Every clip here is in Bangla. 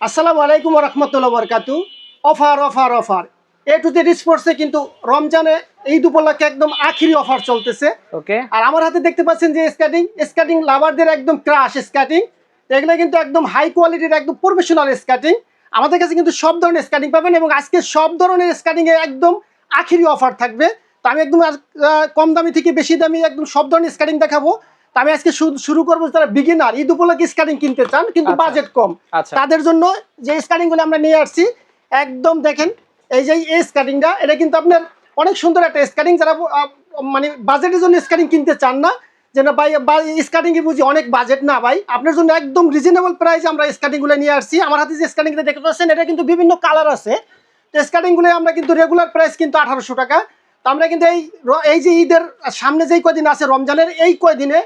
আসসালামু আলাইকুম ওয়া রাহমাতুল্লাহি ওয়া বারাকাতুহু। Offer offer offer A to Z স্পোর্টসে কিন্তু রমজানে ঈদ উপলক্ষে একদম আখিরি অফার চলতেছে। ওকে। আর আমার হাতে দেখতে পাচ্ছেন যে স্কাটিং লাভারদের একদম ক্রাশ স্কাটিং। এগুলো কিন্তু একদম হাই কোয়ালিটির একদম প্রফেশনাল স্কাটিং। আমাদের কাছে কিন্তু সব ধরনের স্কাটিং পাবেন এবং আজকে সব ধরনের স্কাটিংয়ে একদম আখিরি অফার থাকবে। তো আমি একদম কম দামি থেকে বেশি দামি একদম সব ধরনের স্কাটিং দেখাবো। তো আমি আজকে শুরু করবো যারা বিগিনার ঈদ উপলক্ষে স্কাটিং কিনতে চান কিন্তু আচ্ছা। বাজেট কম, আচ্ছা। তাদের জন্য যে স্কাটিংগুলো আমরা নিয়ে আসছি একদম দেখেন। এই যে এই স্কাটিংটা এটা কিন্তু আপনার অনেক সুন্দর একটা স্কাটিং। যারা মানে বাজেটের জন্য স্কাটিং কিনতে চান না, যে না ভাই স্কাটিংয়ে বুঝি অনেক বাজেট, না ভাই আপনার জন্য একদম রিজনেবল প্রাইসে আমরা স্কাটিংগুলো নিয়ে আসছি। আমার হাতে যে স্কাটিংটা দেখতে পাচ্ছেন এটা কিন্তু বিভিন্ন কালার আছে। তো স্কাটিংগুলো আমরা কিন্তু রেগুলার প্রাইস কিন্তু 1800 টাকা। তো আমরা কিন্তু এই যে ঈদের সামনে যেই কয়দিন আছে রমজানের এই কয়দিনে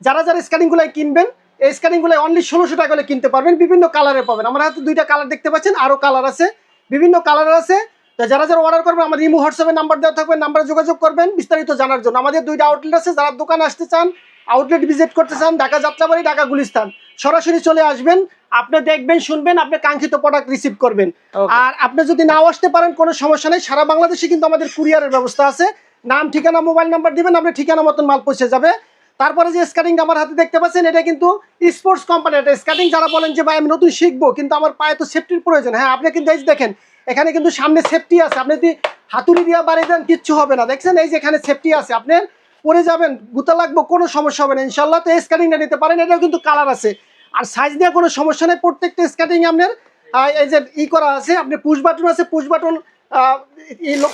যারা যারা স্কাটিংগুলো কিনবেন এই স্কাটিংগুলো অনলি 1600 টাকা করে কিনতে পারবেন। বিভিন্ন কালারে পাবেন। আমার হাতে দুইটা কালার দেখতে পাচ্ছেন, আরও কালার আছে, বিভিন্ন কালার আছে। তো যারা যারা অর্ডার করবেন আমাদের ইমো হোয়াটসঅ্যাপে নাম্বার দেওয়া থাকবে, নাম্বারে যোগাযোগ করবেন বিস্তারিত জানার জন্য। আমাদের দুইটা আউটলেট আছে, যারা দোকানে আসতে চান আউটলেট ভিজিট করতে চান ঢাকা যাত্রাবাড়ি, ঢাকা গুলিস্তান, সরাসরি চলে আসবেন। আপনি দেখবেন, শুনবেন, আপনি কাঙ্ক্ষিত প্রোডাক্ট রিসিভ করবেন। আর আপনি যদি নাও আসতে পারেন কোনো সমস্যা নেই, সারা বাংলাদেশে কিন্তু আমাদের কুরিয়ারের ব্যবস্থা আছে। নাম, ঠিকানা, মোবাইল নাম্বার দিবেন, আপনি ঠিকানা মতন মাল পৌঁছে যাবে। তারপরে যে স্কাটিংটা আমার হাতে দেখতে পাচ্ছেন এটা কিন্তু স্পোর্টস কোম্পানি একটা স্কাটিং। যারা বলেন যে ভাই আমি নতুন শিখবো কিন্তু আমার পায়ে তো সেফটির প্রয়োজন, হ্যাঁ আপনি কিন্তু এই যে দেখেন এখানে কিন্তু সামনে সেফটি আছে। আপনি যদি হাতুড়ি দিয়ে বাড়ি দেন কিচ্ছু হবে না, দেখছেন এই যে এখানে সেফটি আছে। আপনি পরে যাবেন, গুতা লাগবো, কোনো সমস্যা হবে না ইনশাল্লাহ। তো এই স্কাটিংটা নিতে পারেন, এটাও কিন্তু কালার আছে। আর সাইজ দিয়ে কোনো সমস্যা নেই, প্রত্যেকটা স্কাটিং আপনার এই যে করা আছে, আপনি পুশ বাটন আছে, পুশ বাটন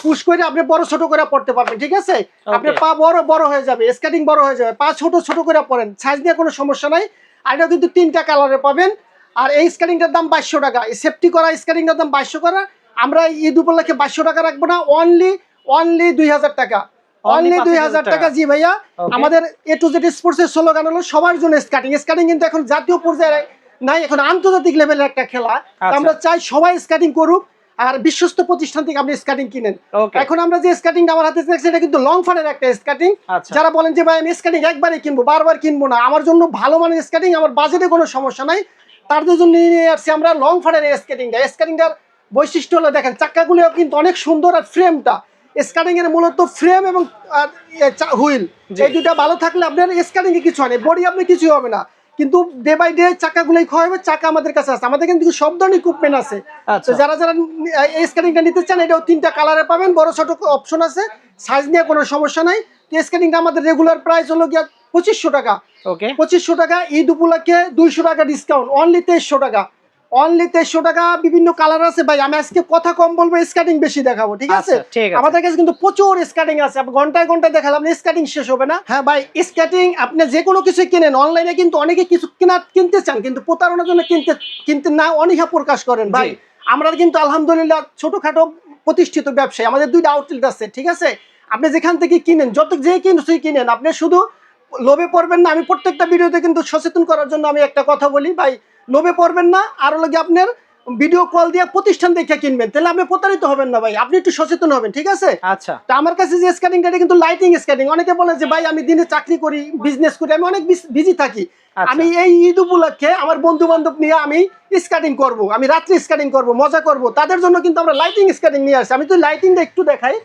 পুশ করে আপনি বড় ছোট করে পড়তে পারবেন, ঠিক আছে। আপনার পা বড় বড় হয়ে যাবে, স্কেটিং বড় হয়ে যাবে, পা ছোট ছোট করে পড়েন, সাইজ নিয়ে কোনো সমস্যা নাই। আর এটাও কিন্তু 3টা কালারে পাবেন। আর এই স্কেটিংটার দাম 2200 টাকা, এই সেফটি করা স্কেটিংটার দাম 2200 করা। আমরা ঈদ উপলক্ষে 2200 টাকা রাখবো না, অনলি 2000 টাকা, অনলি 2000 টাকা। জি ভাইয়া, আমাদের এ টু জেড স্পোর্টসের স্লোগান হলো সবার জন্য স্কেটিং। স্কেটিং কিন্তু এখন জাতীয় পর্যায়ে নাই, এখন আন্তর্জাতিক লেভেলের একটা খেলা। আমরা চাই সবাই স্কেটিং করুক আর বিশ্বস্ত প্রতিষ্ঠান থেকে আপনি স্কাটিং কিনেন। এখন আমরা যে স্কাটিংটা আমার হাতে দেখছি এটা কিন্তু লং ফানের একটা স্কাটিং। যারা বলেন যে ভাই আমি স্কাটিং একবারই কিনবো, বারবার কিনবো না, আমার জন্য ভালো মানের স্কাটিং, আমার বাজেটে কোনো সমস্যা নাই, তাদের জন্য নিয়ে আসছি আমরা লং ফানের স্কাটিংটা। স্কাটিংটার বৈশিষ্ট্য হলো দেখেন চাক্কাগুলো কিন্তু অনেক সুন্দর, আর ফ্রেমটা স্কাটিং এর মূলত ফ্রেম এবং হুইল এই দুটা ভালো থাকলে আপনার স্কাটিং এ কিছু হয় না, বডি আপনি কিছুই হবে না। কিন্তু ডে বাই ডে চাকাগুলোই ক্ষয় হবে, চাকা আমাদের কাছে আছে, আমাদের কিন্তু সব ধরনের ইকুইপমেন্ট আছে। তো যারা যারা এই স্কেটিংটা নিতে চান এটাও 3টা কালারে পাবেন, বড় ছোট অপশন আছে, সাইজ নিয়ে কোনো সমস্যা নাই। তো স্কেটিংটা আমাদের রেগুলার প্রাইস হলো গিয়া 2500 টাকা। ওকে, 2500 টাকা। ঈদ উপলক্ষে 200 টাকা ডিসকাউন্ট, অনলি 2300 টাকা, অনলি 2300 টাকা। বিভিন্ন কালার আছে ভাই, আমি আজকে কথা কম বলবো, স্কেটিং বেশি দেখাবো, ঠিক আছে। আমাদের কাছে কিন্তু প্রচুর স্কেটিং আছে, ঘন্টায় ঘন্টায় দেখালাম স্কেটিং শেষ হবে না। হ্যাঁ ভাই, স্কেটিং আপনি যে কোনো কিছু কিনেন অনলাইনে কিন্তু অনেকে কিছু কিনতে চান কিন্তু প্রতারণার জন্য কিনতে না অনীহা প্রকাশ করেন ভাই। আমরা কিন্তু আলহামদুলিল্লাহ ছোটখাটো প্রতিষ্ঠিত ব্যবসায়ী, আমাদের 2টা আউটলেট আছে, ঠিক আছে। আপনি যেখান থেকে কিনেন, যে কিছুই কিনেন, আপনি শুধু লোভে পড়বেন না। আমি প্রত্যেকটা ভিডিওতে কিন্তু সচেতন করার জন্য আমি একটা কথা বলি ভাই, লোভে পড়বেন না। আর হলো কি আপনার ভিডিও কল দিয়ে প্রতিষ্ঠান দেখে কিনবেন, তাহলে আপনি প্রতারিত হবেন না ভাই, আপনি একটু সচেতন হবেন, ঠিক আছে। আচ্ছা, তো আমার কাছে যে স্কেটিংটা কিন্তু লাইটিং স্কেটিং। অনেকে বলে যে ভাই আমি দিনে চাকরি করি, বিজনেস করি, আমি অনেক বিজি থাকি, আমি এই ঈদ উপলক্ষে আমার বন্ধু বান্ধব নিয়ে আমি স্কেটিং করব, আমি রাত্রি স্কেটিং করব, মজা করব, তাদের জন্য কিন্তু আমরা লাইটিং স্কেটিং নিয়ে আসছি। আমি তো লাইটিংটা একটু দেখাই,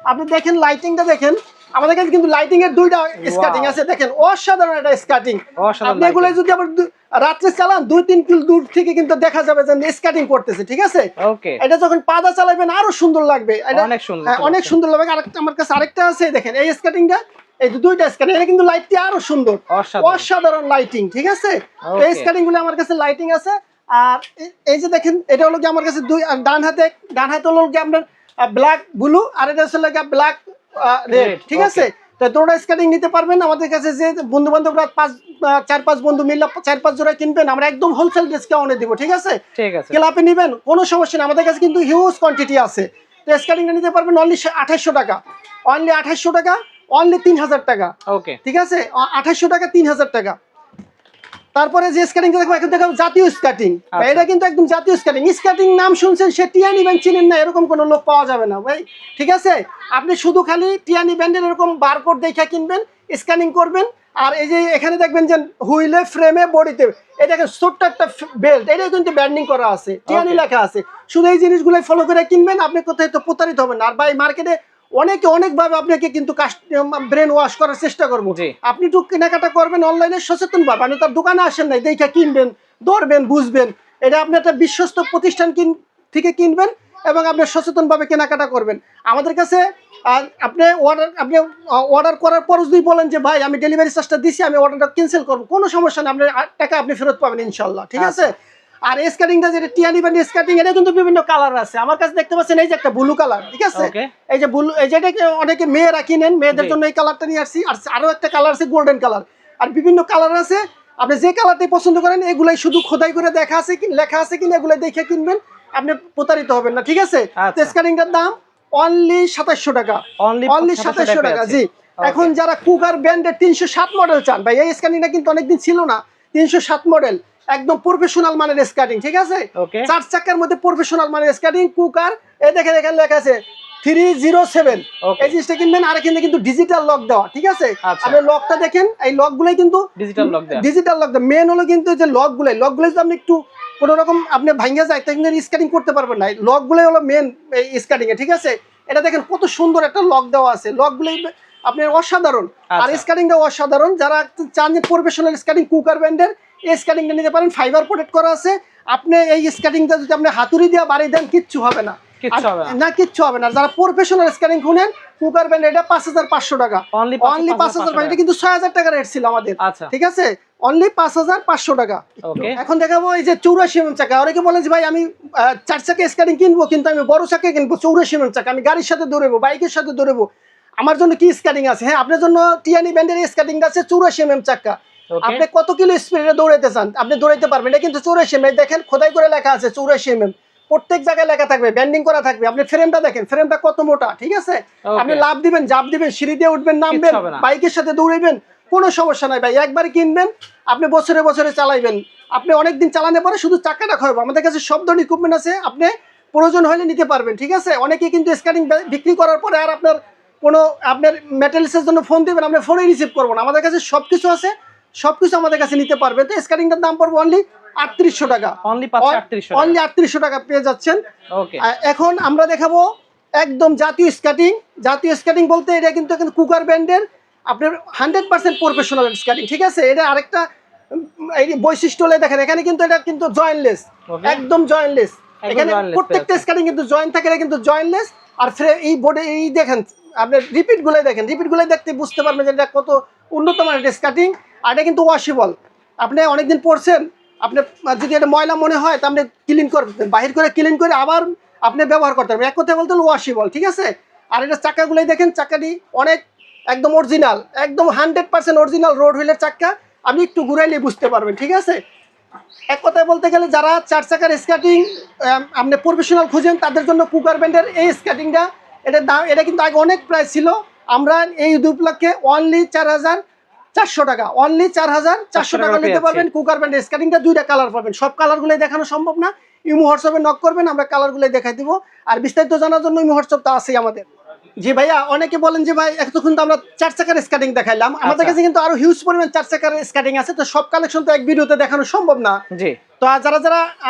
আপনি দেখেন লাইটিংটা দেখেন। আমাদের কাছে কিন্তু লাইটিং এর 2টা স্কেটিং আছে, দেখেন অসাধারণ একটা স্কেটিং। আপনি এগুলো যদি আবার রাত্রে চালান 2-3 কিলো দূর থেকে কিন্তু দেখা যাবে যে স্কেটিং করতেছে, ঠিক আছে। এটা যখন পাদা চালাবেন আরো সুন্দর লাগবে, এটা অনেক সুন্দর লাগবে। আরেকটা আমার কাছে আরেকটা আছে, দেখেন এই স্কেটিংটা, এই 2টা স্কেটিং, এটা কিন্তু লাইটটি আরো সুন্দর, অসাধারণ লাইটিং, ঠিক আছে। এই স্কেটিং গুলো আমার কাছে লাইটিং আছে। আর এই যে দেখেন এটা হলো কি আমার কাছে ডান হাতে হলো কি আপনার ব্ল্যাক ব্লু, আর এটা হচ্ছে ব্ল্যাক রেড, ঠিক আছে। তো তোমরা স্কেটিং নিতে পারবেন আমাদের কাছে। যে বন্ধু বান্ধবরা 4-5 বন্ধু মিলে 4-5 জোড়া কিনবেন, আমরা একদম হোলসেল ডিসকাউন্টে দিব, ঠিক আছে। ক্লাবে নেবেন কোনো সমস্যা নেই, আমাদের কাছে কিন্তু হিউজ কোয়ান্টিটি আছে। তো স্কেটিংটা নিতে পারবেন অনলি 2800 টাকা, অনলি 2800 টাকা, অনলি 3000 টাকা। ওকে, ঠিক আছে, 2800 টাকা, 3000 টাকা। তারপরে যে স্কেটিংটা দেখবো এখন দেখো জাতীয় স্কেটিং, এটা কিন্তু একদম জাতীয় স্কেটিং। স্কেটিং নাম শুনছেন, সে টিয়ানি ব্যান্ড চিনেন না এরকম কোনো লোক পাওয়া যাবে না ভাই, ঠিক আছে। আপনি শুধু খালি টিয়ানি ব্যান্ডের এরকম বারকোড দেখে কিনবেন, স্ক্যানিং করবেন, আর এই যে এখানে দেখবেন যে হুইলে ফ্রেমে বডিতে এই দেখেন ছোট্ট একটা বেল্ট, এটা কিন্তু ব্যান্ডিং করা আছে, টিয়ানি লেখা আছে। শুধু এই জিনিসগুলো ফলো করে কিনবেন, আপনি কোথায় তো প্রতারিত হবেন না। আর ভাই মার্কেটে অনেকে অনেকভাবে আপনাকে কিন্তু ব্রেন ওয়াশ করার চেষ্টা করবো। আপনি একটু কেনাকাটা করবেন অনলাইনে সচেতন ভাবে, আপনি তার দোকানে আসেন নাই দেখে কিনবেন, ধরবেন, বুঝবেন। এটা আপনি একটা বিশ্বস্ত প্রতিষ্ঠান থেকে কিনবেন এবং আপনি সচেতনভাবে কেনাকাটা করবেন। আমাদের কাছে আপনি অর্ডার করার পর যদি বলেন যে ভাই আমি ডেলিভারি চার্জটা দিছি, আমি অর্ডারটা ক্যান্সেল করবো, কোনো সমস্যা নেই, আপনার টাকা আপনি ফেরত পাবেন ইনশাল্লাহ, ঠিক আছে। আর স্কার্টিংটা যেটা টিয়ানি ব্যান্ড স্কার্টিং, এটা কিন্তু বিভিন্ন কালার আছে। আমার কাছে দেখতে পাচ্ছেন এই যে একটা ব্লু কালার, ঠিক আছে, এই যে ব্লু, এই যেটাকে অনেকে মেয়েরা কিনেন, মেয়েদের জন্য এই কালারটা নিয়ে আসছি। আর আরো একটা কালার আছে গোল্ডেন কালার, আর বিভিন্ন কালার আছে। আপনি যে কালারটাই পছন্দ করেন, এগুলাই শুধু খোদাই করে লেখা আছে কিনা এগুলো দেখে কিনবেন, আপনি প্রতারিত হবেন না, ঠিক আছে। স্কার্টিংটার দাম অনলি 2700 টাকা, অনলি 2700 টাকা, জি। এখন যারা কুকার ব্র্যান্ডের 307 মডেল চান, ভাই এই স্কার্টিংটা কিন্তু অনেকদিন ছিল না, 307 মডেল, একদম প্রফেশনাল মানের স্কার্টিং, ঠিক আছে। 4 চাকার মধ্যে প্রফেশনাল মানের স্কার্টিং কুকার, এই দেখেন এখানে লেখা আছে 307, এই জিনিসটা কিনবেন। আর এখানে কিন্তু ডিজিটাল লক দেওয়া, ঠিক আছে। আপনি লকটা দেখেন, এই লকগুলাই কিন্তু ডিজিটাল লক দেওয়া। মেন হলো কিন্তু যে লকগুলাই যদি আপনি একটু কোনো রকম আপনি ভাঙা যায় তাহলে স্কার্টিং করতে পারবেন না। লকগুলাই হলো মেন স্কার্টিং এ, ঠিক আছে। এটা দেখেন কত সুন্দর একটা লক দেওয়া আছে, লকগুলাই আপনার অসাধারণ। আর স্কার্টিংটা অসাধারণ। যারা চান যে প্রফেশনাল স্কার্টিং কুকার ব্র্যান্ডের, এই স্কার্টিংটা নিতে পারেন, ফাইবার প্রোটেক্ট করা আছে। আপনি এই স্কার্টিংটা যদি আপনি হাতুড়ি দিয়ে বাড়ি দেন কিচ্ছু হবে না, কিচ্ছু হবে না। যারা প্রফেশনাল স্কার্টিং খুনেন কুকার ব্র্যান্ড, এটা 5500 টাকা, অনলি 5000। এটা কিন্তু 6000 টাকা রেট ছিল আমাদের, ঠিক আছে, অনলি 5500 টাকা। এখন দেখাবো এই যে 84 mm চাকা। অনেকে বলে যে ভাই আমি 4 চাকা স্কার্টিং কিনবো, কিন্তু আমি বড় চাকা কিনবো, 84 mm চাকা, আমি গাড়ির সাথে দৌড়াবো, বাইকের সাথে দৌড়াবো, আমার জন্য কি স্কার্টিং আছে? হ্যাঁ, আপনার জন্য টিয়ানি ব্র্যান্ডের স্কার্টিং আছে 84 mm চাকা। আপনি কত কিলো স্পিডে দৌড়াইতে চান, আপনি দৌড়াইতে পারবেন। এটা কিন্তু 84 mm, দেখেন খোদাই করে লেখা আছে 84 mm, প্রত্যেক জায়গায় লেখা থাকবে, ব্যান্ডিং করা থাকবে। আপনি ফ্রেমটা দেখেন, ফ্রেমটা কত মোটা, ঠিক আছে। আপনি লাভ দিবেন, জাপ দিবেন, সিঁড়ি দিয়ে উঠবেন, নামবেন, বাইকের সাথে দৌড়াইবেন, কোনো সমস্যা নাই ভাই। একবার কিনবেন, আপনি বছরে বছরে চালাইবেন, আপনি অনেকদিন চালানোর পরে শুধু চাকাটা খাওয়াবো। আমাদের কাছে সব ধরনের ইকুইপমেন্ট আছে, আপনি প্রয়োজন হলে নিতে পারবেন, ঠিক আছে। অনেকে কিন্তু স্কার্টিং বিক্রি করার পরে আর আপনার কোনো আপনার মেটালিক্সের জন্য ফোন দেবেন, আপনি ফোনে রিসিভ করবো না। আমাদের কাছে সবকিছু আছে, সবকিছু আমাদের কাছে নিতে পারবে। তো স্কার্টিংটার দাম পড়বে অনলি 3800 টাকা, অনলি 3800 টাকা পেয়ে যাচ্ছেন। এখন আমরা দেখাবো একদম জাতীয় স্কার্টিং বলতে এটা কিন্তু কুকার ব্র্যান্ডের আপনার 100% প্রফেশনাল স্কার্টিং, ঠিক আছে। এটা আরেকটা এই বৈশিষ্ট্য হলে দেখেন, এখানে কিন্তু এটা কিন্তু জয়েন্টলেস, একদম জয়েন্টলেস। এখানে প্রত্যেকটা স্কার্টিং কিন্তু জয়েন্ট থাকে, এটা কিন্তু জয়েন্টলেস। আর এই বোর্ডে এই দেখেন আপনার রিপিটগুলো দেখতে বুঝতে পারবেন যে এটা কত উন্নত মানের স্কার্টিং। আর এটা কিন্তু ওয়াশেবল, আপনি অনেকদিন পরছেন, আপনি যদি এটা ময়লা মনে হয় তা আপনি ক্লিন করবেন, বাহির করে ক্লিন করে আবার আপনি ব্যবহার করতে পারবেন। এক কথায় বলতে হলো ওয়াশেবল, ঠিক আছে। আর এটা চাকাগুলোই দেখেন, চাকাটি অনেক একদম অরিজিনাল, একদম 100% অরিজিনাল রোড হুইলের চাকা, আপনি একটু ঘুরাইলে বুঝতে পারবেন, ঠিক আছে। এক কথায় বলতে গেলে যারা 4 চাকার স্কার্টিং আপনি প্রফেশনাল খুঁজেন, তাদের জন্য কুকার ব্র্যান্ডের এই স্কার্টিংটা, এটার দাম, এটা কিন্তু আগে অনেক প্রাইস ছিল। আমরা এই 2 লক্ষে অনলি 4400 টাকা, অনলি 4400 টাকা নিতে পারবেন কুকার ব্র্যান্ডের স্কার্টিংটা। 2টা কালার পাবেন, সব কালারগুলোই দেখানো সম্ভব না। ইমো হোয়াটসঅ্যাপে নক করবেন, আমরা কালারগুলোই দেখাই দিব। আর বিস্তারিত জানার জন্য ইমো হোয়াটসঅ্যাপ তো আছেই আমাদের। জি ভাইয়া, অনেকে বলেন যে ভাই এতক্ষণ তো আমরা 4 চাকার স্কার্টিং দেখাইলাম, আমাদের কাছে কিন্তু আরো হিউজ পরিমাণ 4 চাকার স্কার্টিং আছে। তো সব কালেকশন তো এক ভিডিওতে দেখানো সম্ভব না, জি। তো যারা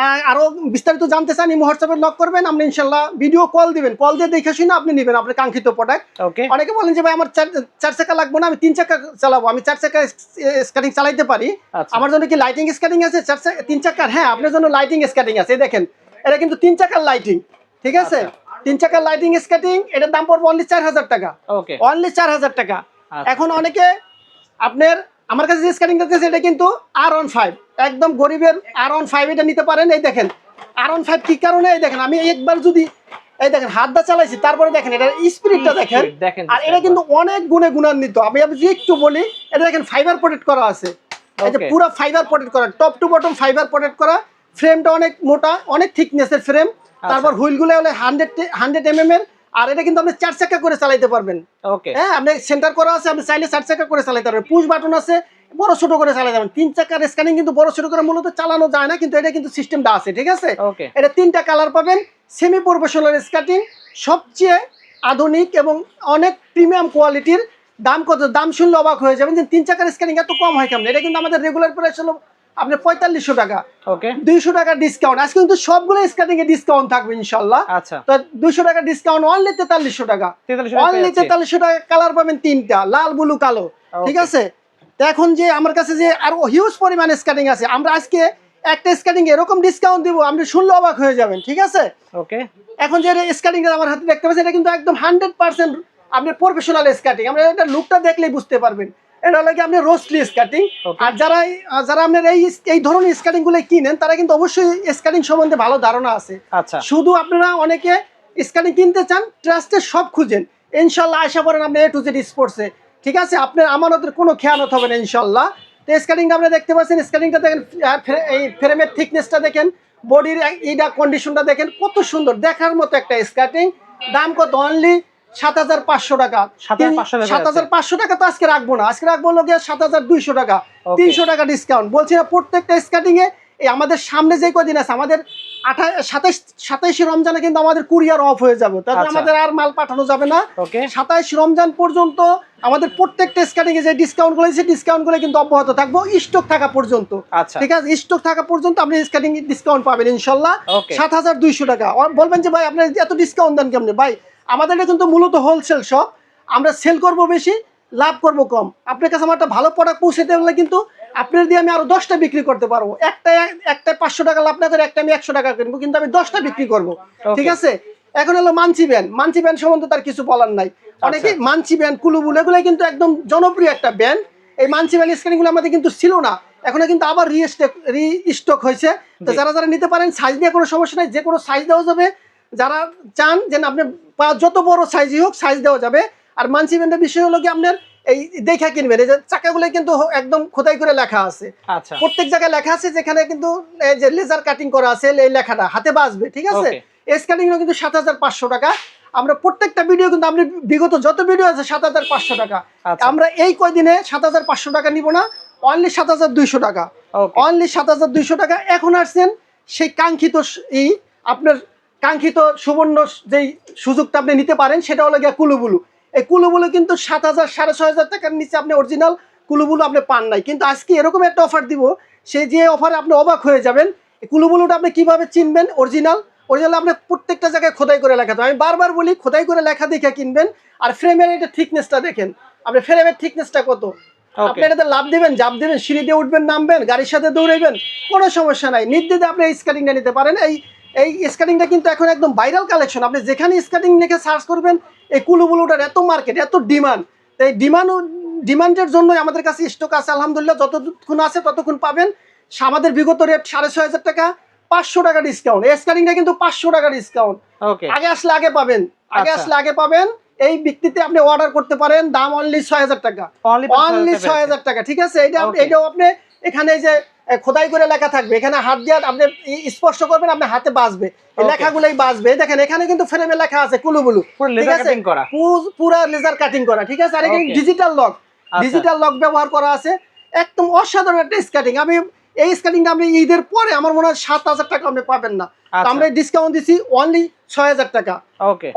আরো বিস্তারিত জানতে চান, ইমো হোয়াটসঅ্যাপে নক করবেন, আমরা ইনশাআল্লাহ ভিডিও কল দিবেন, কল দিয়ে দেখে শুনে আপনি নেবেন আপনার কাঙ্ক্ষিত প্রোডাক্ট। অনেকে বলেন যে ভাই আমার 4 চাকা লাগবে না, আমি 3 চাকা চালাবো, আমি 4 চাকা স্কার্টিং চালাইতে পারি, আমার জন্য কি লাইটিং স্কার্টিং আছে 3 চাকার? হ্যাঁ, আপনার জন্য লাইটিং স্কার্টিং আছে। দেখেন এটা কিন্তু 3 চাকার লাইটিং, ঠিক আছে, 3 চাকার লাইটিং স্কার্টিং। এটার দাম পড়বে অনলি 4000 টাকা, অনলি 4000 টাকা। এখন অনেকে আপনার আমার কাছে যে স্কার্টিংটা আছে, এটা কিন্তু R15, একদম গরিবের R15, এটা নিতে পারেন। এই দেখেন R15 কি কারণে, এই দেখেন আমি একবার যদি এই দেখেন হাতটা চালাইছি, তারপরে দেখেন এটার স্পিডটা দেখেন। আর এটা কিন্তু অনেক গুণে গুণান্বিত। আমি যদি একটু বলি, এটা দেখেন ফাইবার প্রোটেক্ট করা আছে, এই যে পুরো ফাইবার প্রোটেক্ট করা, top to bottom fibre protect করা। ফ্রেমটা অনেক মোটা, অনেক থিকনেসের ফ্রেম। তারপর হুইলগুলো হলো 100 mm এর। আর এটা কিন্তু আপনি 4 চাকা করে চালাইতে পারবেন, হ্যাঁ, আপনি সেন্টার করা আছে, আপনি চাইলে 4 চাকা করে চালাইতে পারবেন, পুশ বাটন আছে, বড় ছোট করে চালাইতে পারবেন। 3 চাকার স্ক্যানিং কিন্তু বড় ছোট করে মূলত চালানো যায় না, কিন্তু এটা কিন্তু সিস্টেমটা আছে, ঠিক আছে। এটা 3টা কালার পাবেন, সেমি প্রফেশনাল স্কার্টিং, সবচেয়ে আধুনিক এবং অনেক প্রিমিয়াম কোয়ালিটির দাম কত, দাম শুনলে অবাক হয়ে যাবেন যে 3 চাকার স্ক্যানিং এত কম হয় কেমন। এটা কিন্তু আমাদের রেগুলার প্রাইস হলো আপনার 4500 টাকা। ওকে, 200 টাকা ডিসকাউন্ট। আজকে কিন্তু সবগুলো স্ক্যানিং এ ডিসকাউন্ট থাকবে ইনশাআল্লাহ। আচ্ছা, তো 200 টাকা ডিসকাউন্ট, অনলি 4300 টাকা। অনলি 4300 টাকা। কালার পাবেন 3টা, লাল, ব্লু, কালো। ঠিক আছে। তো এখন যে আমার কাছে যে আরো হিউজ পরিমাণে স্ক্যানিং আছে, আমরা আজকে একটা স্ক্যানিং এরকম ডিসকাউন্ট দিব আপনি শুনলে অবাক হয়ে যাবেন। ঠিক আছে। ওকে, এখন যে স্ক্যানিংটা আমার হাতে দেখতে পাচ্ছেন, এটা কিন্তু একদম 100% আপনার প্রফেশনাল স্ক্যাটিং। আমরা এটা লুকটা দেখলেই বুঝতে পারবেন এটা হলো কি আপনার রোস্টলি স্ক্যাটিং। আর যারা যারা আপনার এই ধরনের স্ক্যাটিং গুলো কিনেন তারা কিন্তু অবশ্যই স্ক্যাটিং সম্বন্ধে ভালো ধারণা আছে। আচ্ছা, শুধু আপনারা অনেকে স্ক্যাটিং কিনতে চান, ট্রাস্টের সব খুঁজেন, ইনশাল্লাহ আশা করেন আপনি A to Z স্পোর্টসে। ঠিক আছে। আপনার আমানতের কোনো খেয়ানত হবে না ইনশাল্লাহ। তো স্ক্যাটিংটা আপনি দেখতে পাচ্ছেন, স্ক্যাটিংটা দেখেন, এই ফ্রেমের থিকনেসটা দেখেন, বডির এইটা কন্ডিশনটা দেখেন, কত সুন্দর দেখার মতো একটা স্ক্যাটিং। দাম কত? অনলি 7500 টাকা। 7500 টাকা তো আজকে রাখবো না, আজকে রাখবো হলো গিয়ে 7200 টাকা। 300 টাকা ডিসকাউন্ট। বলছি না প্রত্যেকটা স্ক্যাটিং এ এই আমাদের সামনে যে কদিন আছে, আমাদের 27 রমজানে কিন্তু আমাদের কুরিয়ার অফ হয়ে যাবে, তাহলে আমাদের আর মাল পাঠানো যাবে না। 27 রমজান পর্যন্ত আমাদের প্রত্যেকটা স্ক্যাটিং এ যে ডিসকাউন্ট গুলো আছে, ডিসকাউন্ট গুলো কিন্তু অব্যাহত থাকবো স্টক থাকা পর্যন্ত। ঠিক আছে। স্টক থাকা পর্যন্ত আপনি স্ক্যাটিং ডিসকাউন্ট পাবেন ইনশাল্লাহ 7200 টাকা। বলবেন যে ভাই আপনি এত ডিসকাউন্ট দেন কেমনে? ভাই আমাদের এটা কিন্তু মূলত হোলসেল শপ, আমরা সেল করব বেশি, লাভ করব কম। আপনার কাছে আমার একটা ভালো প্রোডাক্ট পৌঁছে দেওয়া কিন্তু আপনার দিয়ে আমি আরো 10টা বিক্রি করতে পারবো। একটা 500 টাকা লাভ না করে একটা আমি 100 টাকা কিনবো, কিন্তু আমি 10টা বিক্রি করব। ঠিক আছে। এখন হলো মানচি ব্যান্ড। মানচি ব্যান্ড সম্বন্ধে তার কিছু বলার নাই। অনেকে মানচি ব্যান্ড, কুলুবুল, এগুলো কিন্তু একদম জনপ্রিয় একটা ব্যান্ড। এই মানচি ব্যান্ড স্ক্যানিং গুলো আমাদের কিন্তু ছিল না, এখন কিন্তু আবার রিস্টক হয়েছে। তো যারা যারা নিতে পারেন, সাইজ নিয়ে কোনো সমস্যা নাই, যে কোনো সাইজ দেওয়া যাবে। যারা চান যে আপনি যত বড় সাইজই হোক সাইজ দেওয়া যাবে। আর মানচি ব্যান্ডের বিষয় হলো কি আপনার এই দেখা কিনবেন, এই যে চাকাগুলো কিন্তু একদম খোদাই করে লেখা আছে। প্রত্যেক জায়গায় লেখা আছে, যেখানে কিন্তু এই যে লেজার কাটিং করা আছে, এই লেখাটা হাতে বাজবে। ঠিক আছে। এই স্ক্যানিং কিন্তু 7500 টাকা। আমরা প্রত্যেকটা ভিডিও কিন্তু আপনি বিগত যত ভিডিও আছে 7500 টাকা। আমরা এই কয়দিনে 7500 টাকা নিব না, অনলি 7200 টাকা। অনলি 7200 টাকা। এখন আসছেন সেই কাঙ্ক্ষিত আপনার কাঙ্ক্ষিত সুবর্ণ যেই সুযোগটা আপনি নিতে পারেন, সেটা হলো গিয়া কুলুবুলু। এই কুলুবুলু কিন্তু 7000 6500 টাকার নিচে আপনি অরিজিনাল কুলুবুলু আপনি পান নাই। কিন্তু আজকে এরকম একটা অফার দিব, সেই যে অফারে আপনি অবাক হয়ে যাবেন। এই কুলুবুলুটা আপনি কিভাবে চিনবেন অরিজিনাল? অরিজিনাল আপনি প্রত্যেকটা জায়গায় খোদাই করে লেখা থাকে। আমি বারবার বলি খোদাই করে লেখা দেখে কিনবেন। আর ফ্রেমের এটা থিকনেসটা দেখেন, আপনি ফ্রেমের থিকনেসটা কত। আপনি এটাতে লাভ দিবেন, জাপ দিবেন, সিঁড়ি দিয়ে উঠবেন, নামবেন, গাড়ির সাথে দৌড়াইবেন, কোনো সমস্যা নাই। নির্দ্বিধায় আপনি এই স্ক্যানিংটা নিতে পারেন। এই স্ক্যানিংটা কিন্তু এখন একদম ভাইরাল কালেকশন। আপনি যেখানে স্ক্যানিং লিখে সার্চ করবেন, এই কুলুবুলুটার এত মার্কেট, এত ডিমান্ড। এই ডিমান্ডের জন্যই আমাদের কাছে স্টক আছে আলহামদুলিল্লাহ। যতক্ষণ আছে ততক্ষণ পাবেন। আমাদের বিগত রেট 6500 টাকা, 500 টাকা ডিসকাউন্ট। এই স্ক্যানিংটা কিন্তু 500 টাকা ডিসকাউন্ট। আগে আসলে আগে পাবেন, আগে আসলে আগে পাবেন। এই ব্যক্তিতে আপনি অর্ডার করতে পারেন, দাম অনলি 6000 টাকা। অনলি 6000 টাকা। ঠিক আছে। এটাও আপনি এখানে যে খোদাই করে লেখা থাকবে, এখানে হাত দিয়ে আপনি স্পর্শ করবেন, আপনার হাতে বাজবে, এই লেখাগুলোই বাজবে। দেখেন এখানে কিন্তু ফ্রেমে লেখা আছে কুলুবুলু, ঠিক আছে, পুরা লেজার কাটিং করা। ঠিক আছে। আর এখানে ডিজিটাল লক ব্যবহার করা আছে। একদম অসাধারণ একটা স্ক্যাটিং। আমি এই স্ক্যাটিংটা আপনি ঈদের পরে আমার মনে হয় 7000 টাকা আপনি পাবেন না। আমরা ডিসকাউন্ট দিচ্ছি অনলি 6000 টাকা।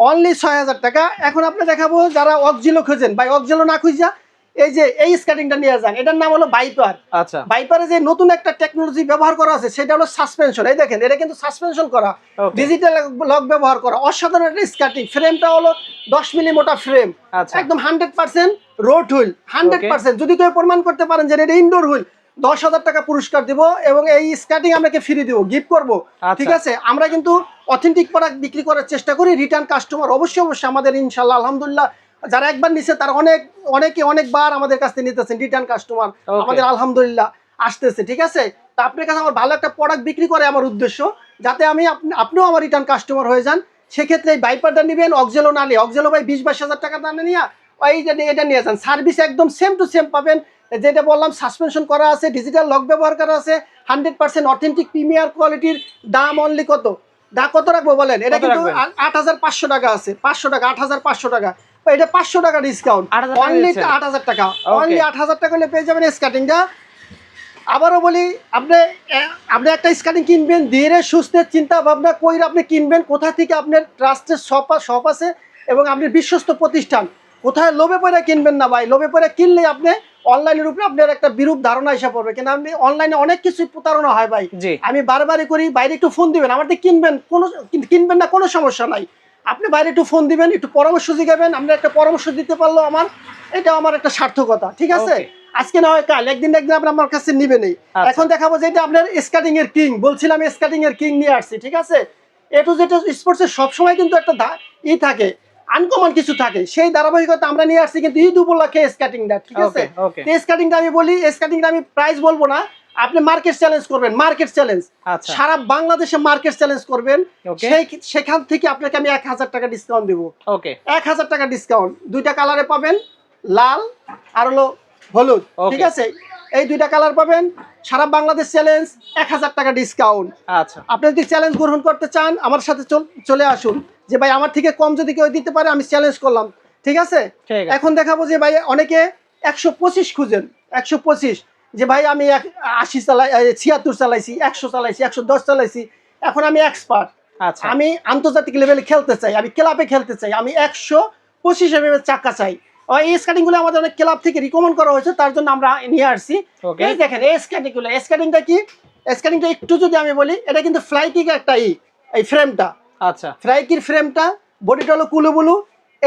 অনলি 6000 টাকা। এখন আপনি দেখাবো যারা অক্সিলো খুঁজেন, ভাই অক্সিলো না খুঁজা এই যে এই স্ক্যাটিংটা নিয়ে যান। এটার নাম হলো ভাইপার। ভাইপারে যে নতুন একটা টেকনোলজি ব্যবহার করা আছে, সেটা হলো সাসপেনশন। এই দেখেন এটা কিন্তু সাসপেনশন করা, ডিজিটাল লক ব্যবহার করা, অসাধারণ একটা স্ক্যাটিং। ফ্রেমটা হলো 10 মিলি মোটা ফ্রেম, একদম 100% রোড হুইল, 100%। যদি কেউ প্রমাণ করতে পারেন যে এটা ইনডোর হুইল, 10,000 টাকা পুরস্কার দিব এবং এই স্ক্যাটিং আপনাকে ফ্রি দিব, গিফট করব। ঠিক আছে। আমরা কিন্তু অথেন্টিক প্রোডাক্ট বিক্রি করার চেষ্টা করি। রিটার্ন কাস্টমার অবশ্যই আমাদের ইনশাল্লাহ আলহামদুলিল্লাহ যারা একবার নিছে তারা অনেকবার আমাদের কাছ থেকে নিতেছেন। রিটার্ন কাস্টমার আমাদের আলহামদুলিল্লাহ আসতেছে। ঠিক আছে। তা আপনার কাছে আমার ভালো একটা প্রোডাক্ট বিক্রি করে আমার উদ্দেশ্য, যাতে আপনিও আমার রিটার্ন কাস্টমার হয়ে যান। সেক্ষেত্রে এই ভাইপারটা নেবেন, অক্সিলো না নিয়ে। অক্সিলো ভাই 20-22 টাকা দামে নিয়ে এটা নিয়ে যান। সার্ভিস একদম সেম টু সেম পাবেন। যেটা বললাম সাসপেনশন করা আছে, ডিজিটাল লক ব্যবহার করা আছে, 100% অথেন্টিক প্রিমিয়ার কোয়ালিটির। দাম অনলি কত রাখবো বলেন? এটা কিন্তু 8500 টাকা আছে। 500 টাকা, 8500 টাকা। এটা 500 টাকা ডিসকাউন্ট, অনলি 8000 টাকা। অনলি 8000 টাকা হলে পেয়ে যাবেন স্ক্যাটিংটা। আবারও বলি, আপনি একটা স্ক্যাটিং কিনবেন, ধীরে সুস্থে চিন্তা ভাবনা কইরা আপনি কিনবেন। কোথা থেকে আপনার ট্রাস্টের শপ আছে এবং আপনার বিশ্বস্ত প্রতিষ্ঠান, কোথায় লোভে পড়ে কিনবেন না ভাই, লোভে পড়ে কিনলে আপনি অনলাইনের উপরে আপনার একটা বিরূপ ধারণা এসে পড়বে। কিন্তু আপনি অনলাইনে অনেক কিছু প্রতারণা হয় ভাই। আমি বারবারই করি, বাইরে একটু ফোন দিবেন, আমার থেকে কিনবেন না কোনো সমস্যা নাই, আপনি বাইরে একটু ফোন দিবেন, একটু পরামর্শ জিগাবেন, আমরা একটা পরামর্শ দিতে পারলো এটা আমার একটা সার্থকতা, ঠিক আছে? আজকে না হয় কাল একদিন আপনি আমার কাছে নিবেনই। এখন দেখাবো যে এটা আপনার স্কেটিং এর কিং, বলছিলাম স্কেটিং এর কিং নিয়ে আসছি, ঠিক আছে? এটু যেটা স্পোর্টসের সবসময় কিন্তু একটা থাকে, আনকমন কিছু থাকে, সেই ধারাবাহিকতা আমরা নিয়ে আসছি কিন্তু ঈদ উপলক্ষে স্কেটিংটা, ঠিক আছে? স্কেটিংটা আমি বলি, স্কেটিংটা আমি প্রাইস বলবো না, আপনি মার্কেট চ্যালেঞ্জ করবেন, মার্কেট চ্যালেঞ্জ, সারা বাংলাদেশে মার্কেট চ্যালেঞ্জ করবেন, সেখান থেকে আপনাকে আমি 1000 টাকা ডিসকাউন্ট দেবো। 1000 টাকা ডিসকাউন্ট, দুইটা কালারে পাবেন, লাল আর হলো হলুদ, ঠিক আছে? এই দুইটা কালার পাবেন, সারা বাংলাদেশ চ্যালেঞ্জ, 1000 টাকা ডিসকাউন্ট। আচ্ছা, আপনি যদি চ্যালেঞ্জ গ্রহণ করতে চান আমার সাথে চলে আসুন, যে ভাই আমার থেকে কম যদি কেউ দিতে পারে আমি চ্যালেঞ্জ করলাম, ঠিক আছে? এখন দেখাবো যে ভাই অনেকে 125 খুঁজেন, 125, যে ভাই আমি 80 চালাই, 76 চালাইছি, 100 চালাইছি, 110 চালাইছি, এখন আমি এক্সপার্ট, আমি আন্তর্জাতিক লেভেলে খেলতে চাই, আমি ক্লাবে খেলতে চাই, আমি 125 এর চাকা চাই। এই স্কেটিং গুলো আমাদের অনেক ক্লাব থেকে রিকমেন্ড করা হয়েছে, তার জন্য আমরা নিয়ে আসছি। এই দেখেন এই স্কেটিং গুলো, স্কেটিংটা কি, স্কেটিংটা একটু যদি আমি বলি, এটা কিন্তু ফ্লাইকিক একটা এই ফ্রেমটা, আচ্ছা, ফ্লাইকির ফ্রেমটা, বডিটা হলো কুলুবুলু,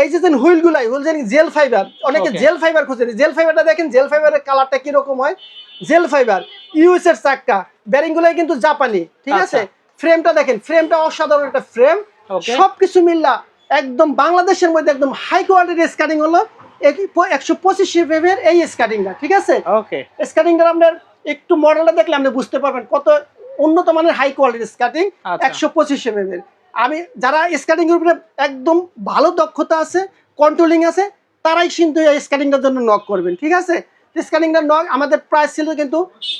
এই যে হুইল গুলাই হুইল যেন জেল ফাইবার, অনেকে জেল ফাইবার খুঁজেন, জেল ফাইবারটা দেখেন, জেল ফাইবারের কালারটা কিরকম হয়, জেল ফাইবার, ইউএস এর চাক্কা, ব্যারিং গুলাই কিন্তু জাপানি, ঠিক আছে? ফ্রেমটা দেখেন, ফ্রেমটা অসাধারণ একটা ফ্রেম, সবকিছু মিল্লা একদম বাংলাদেশের মধ্যে একদম হাই কোয়ালিটির স্কেটিং হলো 125 সিএফএম এই স্কেটিংটা, ঠিক আছে? স্কেটিংটা আপনার একটু মডেলটা দেখলে আপনি বুঝতে পারবেন কত উন্নত মানের হাই কোয়ালিটির স্কেটিং, 125 সিএফএম এর। আমি যারা স্কেটিং এর উপরে একদম ভালো দক্ষতা আছে, কন্ট্রোলিং আছে, তারাই কিন্তু এই স্কেটিংটার জন্য নক করবেন, ঠিক আছে? স্কেটিংটার নক আমাদের প্রাইস ছিল কিন্তু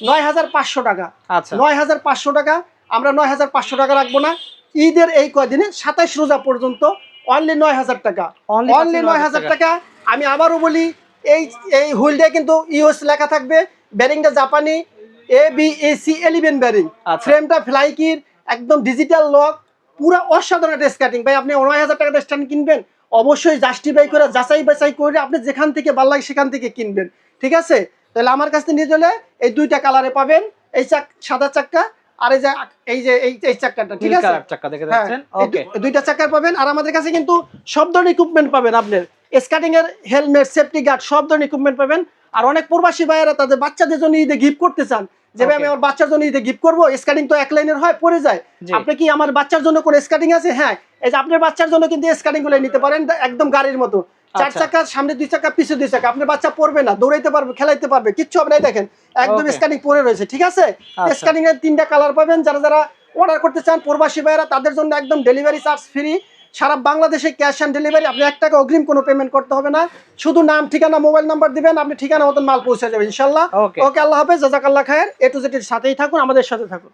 9500 টাকা। আচ্ছা, 9500 টাকা, আমরা 9500 টাকা রাখবো না, ঈদের এই কয়দিনে 27 রোজা পর্যন্ত অনলি 9000 টাকা, অনলি 9000 টাকা। আমি আবারও বলি, এই হুইলটা কিন্তু ইউএস লেখা থাকবে, ব্যারিংটা জাপানি ABAC11 ব্যারিং, ফ্রেমটা ফ্লাইকির, একদম ডিজিটাল লক, পুরো অসাধারণ একটা স্কেটিং। ভাই আপনি 9000 টাকা দিয়ে স্ট্যান্ড কিনবেন, অবশ্যই জাস্টিফাই করে, যাচাই বাছাই করে আপনি যেখান থেকে ভালো লাগে সেখান থেকে কিনবেন, ঠিক আছে? তাহলে আমার কাছে নিয়ে চলে এই দুইটা কালারে পাবেন, এই সাদা চাক্কা আর এই চাক্কাটা, ঠিক আছে? দুইটা চাক্কার পাবেন। আর আমাদের কাছে কিন্তু সব ধরনের ইকুইপমেন্ট পাবেন, আপনার স্কেটিং এর হেলমেট, সেফটি গার্ড, সব ধরনের ইকুইপমেন্ট পাবেন। আর অনেক প্রবাসী ভাইয়েরা তাদের বাচ্চাদের জন্য ঈদে গিফট করতে চান, যে ভাই আমি আমার বাচ্চার জন্য ঈদে গিফট করবো, স্কেটিং তো এক লাইনের হয়, পড়ে যায়, আপনি কি আমার বাচ্চার জন্য কোন স্কেটিং আছে? হ্যাঁ, এই যে আপনার বাচ্চার জন্য কিন্তু স্কেটিং গুলো নিতে পারেন, একদম গাড়ির মতো, 4 চাকা, সামনে 2 চাকা, পিছনে 2 চাকা, আপনার বাচ্চা পড়বে না, দৌড়াইতে পারবে, খেলাইতে পারবে, কিচ্ছু হবে না। দেখেন একদম স্কেটিং পরে রয়েছে, ঠিক আছে? স্কেটিং এর 3টা কালার পাবেন। যারা অর্ডার করতে চান প্রবাসী ভাইয়েরা, তাদের জন্য একদম ডেলিভারি চার্জ ফ্রি, সারা বাংলাদেশে ক্যাশ অন ডেলিভারি, আপনি 1 টাকা অগ্রিম কোনো পেমেন্ট করতে হবে না, শুধু নাম, ঠিকানা, মোবাইল নাম্বার দিবেন, আপনি ঠিকানা মতন মাল পৌঁছে যাবে ইনশাআল্লাহ। ওকে, আল্লাহ হাফেজ, জাযাকাল্লাহ খায়ের। A to Z এর সাথেই থাকুন, আমাদের সাথে থাকুন।